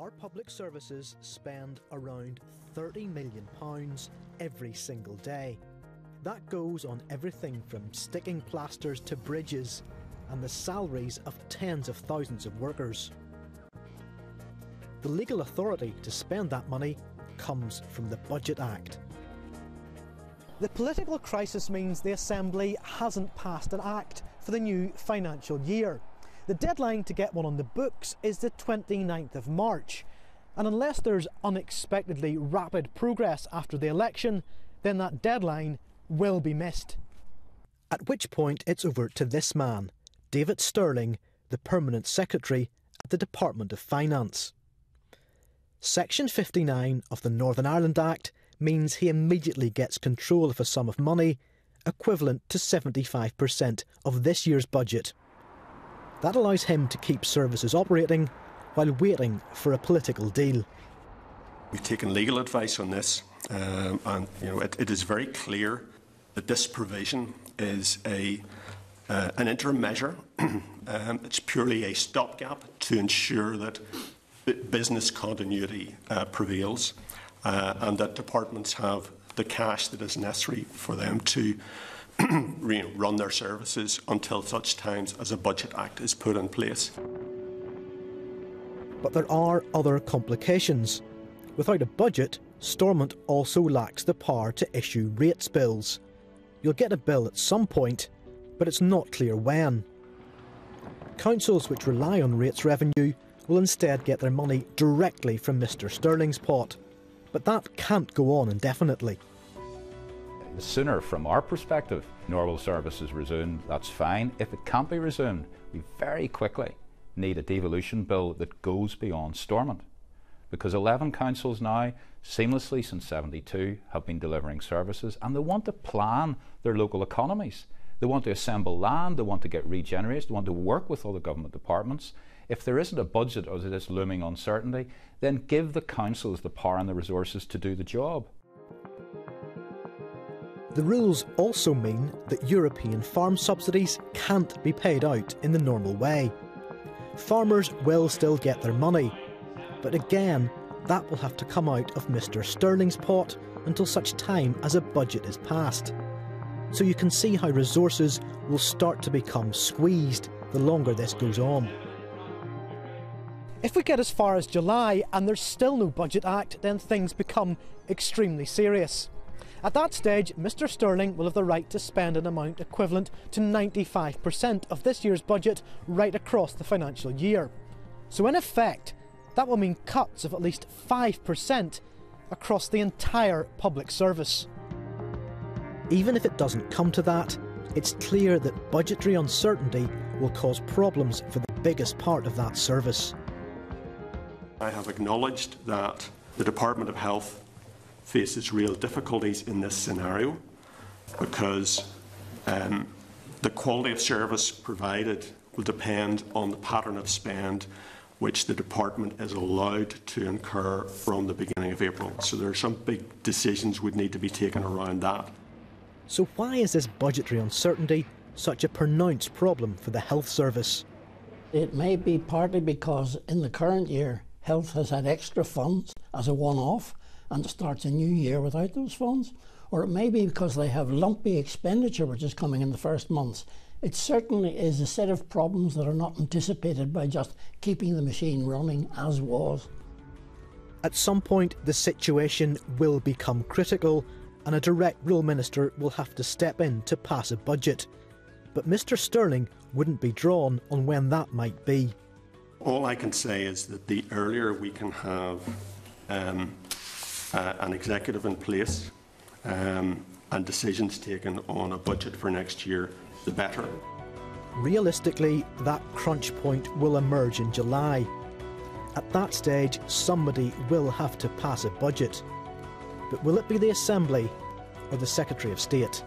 Our public services spend around £30 million every single day. That goes on everything from sticking plasters to bridges and the salaries of tens of thousands of workers. The legal authority to spend that money comes from the Budget Act. The political crisis means the Assembly hasn't passed an act for the new financial year. The deadline to get one on the books is the 29th of March, and unless there's unexpectedly rapid progress after the election, then that deadline will be missed. At which point it's over to this man, David Stirling, the Permanent Secretary at the Department of Finance. Section 59 of the Northern Ireland Act means he immediately gets control of a sum of money equivalent to 75% of this year's budget. That allows him to keep services operating while waiting for a political deal. We've taken legal advice on this, and it is very clear that this provision is an interim measure. It's purely a stopgap to ensure that business continuity prevails, and that departments have the cash that is necessary for them to run their services until such times as a Budget Act is put in place. But there are other complications. Without a budget, Stormont also lacks the power to issue rates bills. You'll get a bill at some point, but it's not clear when. Councils which rely on rates revenue will instead get their money directly from Mr Stirling's pot. But that can't go on indefinitely. The sooner, from our perspective, normal services resumed, that's fine. If it can't be resumed, we very quickly need a devolution bill that goes beyond Stormont. Because 11 councils now, seamlessly since '72, have been delivering services, and they want to plan their local economies. They want to assemble land, they want to get regenerated, they want to work with other government departments. If there isn't a budget or there is looming uncertainty, then give the councils the power and the resources to do the job. The rules also mean that European farm subsidies can't be paid out in the normal way. Farmers will still get their money, but again, that will have to come out of Mr Stirling's pot until such time as a budget is passed. So you can see how resources will start to become squeezed the longer this goes on. If we get as far as July and there's still no Budget Act, then things become extremely serious. At that stage, Mr Stirling will have the right to spend an amount equivalent to 95% of this year's budget right across the financial year. So in effect, that will mean cuts of at least 5% across the entire public service. Even if it doesn't come to that, it's clear that budgetary uncertainty will cause problems for the biggest part of that service. I have acknowledged that the Department of Health faces real difficulties in this scenario because the quality of service provided will depend on the pattern of spend which the department is allowed to incur from the beginning of April. So there are some big decisions would need to be taken around that. So why is this budgetary uncertainty such a pronounced problem for the health service? It may be partly because in the current year, health has had extra funds as a one-off and starts a new year without those funds, or it may be because they have lumpy expenditure which is coming in the first months. It certainly is a set of problems that are not anticipated by just keeping the machine running as was. At some point, the situation will become critical and a direct rule minister will have to step in to pass a budget. But Mr Stirling wouldn't be drawn on when that might be. All I can say is that the earlier we can have an executive in place and decisions taken on a budget for next year, the better. Realistically, that crunch point will emerge in July. At that stage, somebody will have to pass a budget. But will it be the Assembly or the Secretary of State?